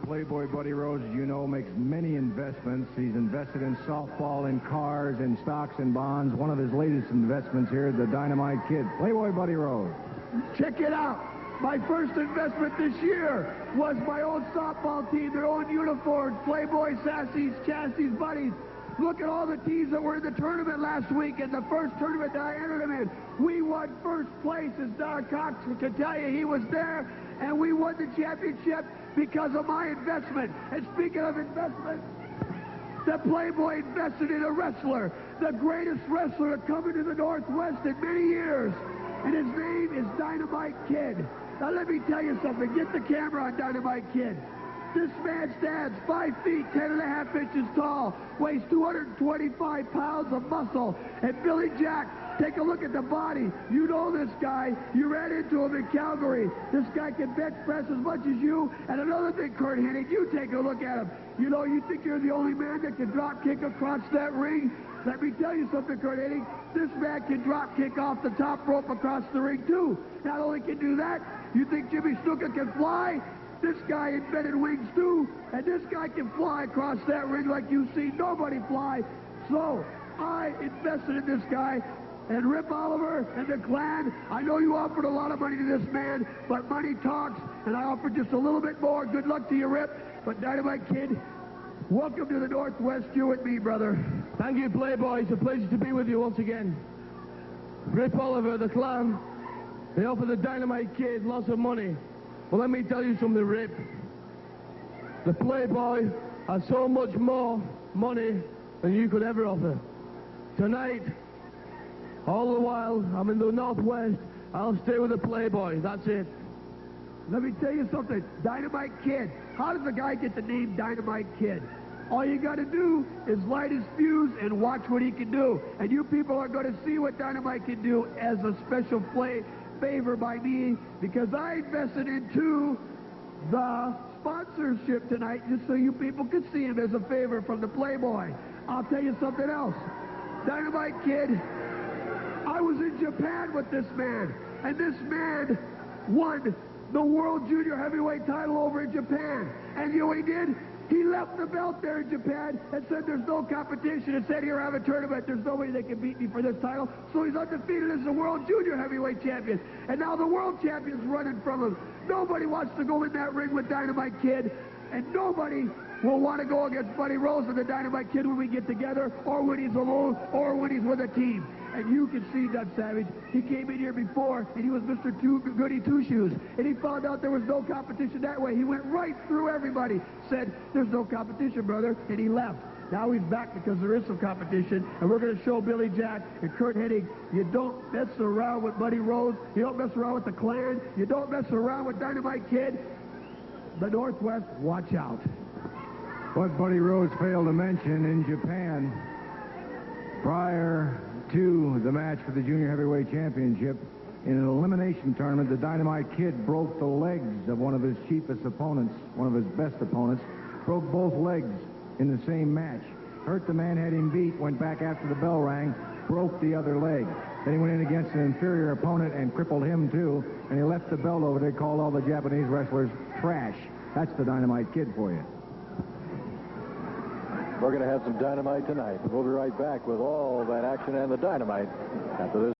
Playboy Buddy Rose, as you know, makes many investments. He's invested in softball, in cars, in stocks and bonds. One of his latest investments here, the Dynamite Kid. Playboy Buddy Rose. Check it out. My first investment this year was my own softball team, their own uniforms, Playboy, Sassy's, Chassie's, Buddies. Look at all the teams that were in the tournament last week, and the first tournament that I entered them in. We won first place, as Don Cox can tell you. He was there, and we won the championship because of my investment. And speaking of investment, the Playboy invested in a wrestler, the greatest wrestler to come into the Northwest in many years, and his name is Dynamite Kid. Now let me tell you something. Get the camera on Dynamite Kid. This man stands 5 feet, 10.5 inches tall, weighs 225 pounds of muscle. And Billy Jack, take a look at the body. You know this guy. You ran into him in Calgary. This guy can bench press as much as you. And another thing, Kurt Hennig, you take a look at him. You know, you think you're the only man that can drop kick across that ring? Let me tell you something, Kurt Hennig. This man can drop kick off the top rope across the ring, too. Not only can do that, you think Jimmy Snuka can fly? This guy invented wings, too, and this guy can fly across that ring like you see nobody fly. So, I invested in this guy, and Rip Oliver and the clan, I know you offered a lot of money to this man, but money talks, and I offered just a little bit more. Good luck to you, Rip. But Dynamite Kid, welcome to the Northwest, you and me, brother. Thank you, Playboy. It's a pleasure to be with you once again. Rip Oliver, the clan, they offered the Dynamite Kid lots of money. Well, let me tell you something, Rip. The Playboy has so much more money than you could ever offer. Tonight, all the while I'm in the Northwest, I'll stay with the Playboy. That's it. Let me tell you something. Dynamite Kid. How does a guy get the name Dynamite Kid? All you got to do is light his fuse and watch what he can do. And you people are going to see what Dynamite can do as a special favor by me, because I invested into the sponsorship tonight just so you people could see him as a favor from the Playboy. I'll tell you something else. Dynamite Kid, I was in Japan with this man, and this man won the World Junior Heavyweight title over in Japan. And you know what he did? He left the belt there in Japan and said there's no competition, and said, here, I have a tournament. There's nobody that can beat me for this title. So he's undefeated as the World Junior Heavyweight Champion. And now the World Champion's running from him. Nobody wants to go in that ring with Dynamite Kid, and nobody will want to go against Buddy Rose and the Dynamite Kid when we get together, or when he's alone, or when he's with a team. And you can see Doug Savage. He came in here before, and he was Mr. Goody Two-Shoes. And he found out there was no competition that way. He went right through everybody, said, there's no competition, brother, and he left. Now he's back because there is some competition, and we're going to show Billy Jack and Kurt Hennig, you don't mess around with Buddy Rose, you don't mess around with the clan, you don't mess around with Dynamite Kid. The Northwest, watch out. What Buddy Rose failed to mention, in Japan, prior to the match for the Junior Heavyweight Championship, in an elimination tournament, the Dynamite Kid broke the legs of one of his cheapest opponents, one of his best opponents, broke both legs in the same match. Hurt the man, had him beat, went back after the bell rang, broke the other leg. Then he went in against an inferior opponent and crippled him too, and he left the belt over there, called all the Japanese wrestlers trash. That's the Dynamite Kid for you. We're going to have some dynamite tonight. We'll be right back with all that action and the dynamite after this.